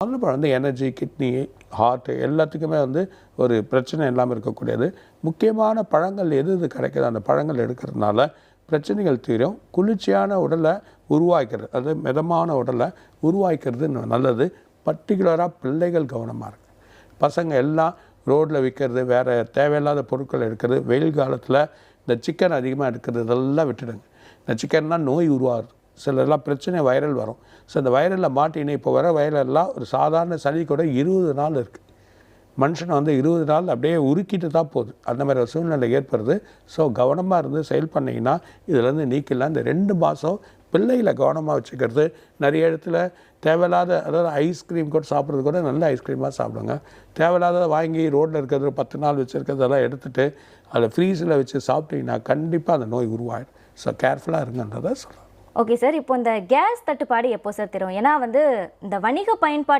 மாதுளம்பழம் வந்து energy, kidney, heart எல்லாத்துக்குமே வந்து ஒரு பிரச்சனை இல்லாமல் இருக்கக்கூடியது. முக்கியமான பழங்கள் எது எது கிடைக்குது அந்த பழங்கள் எடுக்கிறதுனால பிரச்சனைகள் தீரும். குளிர்ச்சியான உடலை உருவாக்கிறது, அது மிதமான உடலை உருவாக்கிறது நல்லது. பர்டிகுலராக பிள்ளைகள் கவனமாக இருக்குது. பசங்க எல்லாம் ரோட்டில் விற்கிறது, வேறு தேவையில்லாத பொருட்கள் எடுக்கிறது, வெயில் காலத்தில் இந்த சிக்கன் அதிகமாக எடுக்கிறது இதெல்லாம் விட்டுடுங்க. இந்த சிக்கன்னால் நோய் உருவாகுது, சிலர்லாம் பிரச்சனை வைரல் வரும். ஸோ இந்த வைரலில் மாட்டினே இப்போ வர வைரல்லாம் ஒரு சாதாரண சளி கூட 20 நாள் இருக்குது. மனுஷனை வந்து 20 நாள் அப்படியே உருக்கிட்டு தான் போகுது. அந்த மாதிரி ஒரு சூழ்நிலை ஏற்படுது. ஸோ கவனமாக இருந்து செயல் பண்ணிங்கன்னா இதுலேருந்து நீக்கலாம். இந்த 2 மாதம் பிள்ளைகளை கவனமாக வச்சுக்கிறது. நிறைய இடத்துல தேவையில்லாத, அதாவது ஐஸ்கிரீம் கூட சாப்பிட்றது கூட நல்ல ஐஸ்கிரீமாக சாப்பிடுங்க. தேவையில்லாத வாங்கி ரோட்டில் இருக்கிறது 10 நாள் வச்சுருக்கிறதெல்லாம் எடுத்துகிட்டு அதை ஃப்ரீஸில் வச்சு சாப்பிட்டீங்கன்னா கண்டிப்பாக அந்த நோய் உருவாயிடும். ஸோ கேர்ஃபுல்லாக இருங்கன்றதை சொல்கிறேன். ஓகே சார், இப்போ இந்த கேஸ் தட்டுப்பாடு எப்போ சார் தரும்? ஏன்னா வந்து இந்த வணிக பயன்பாட்டு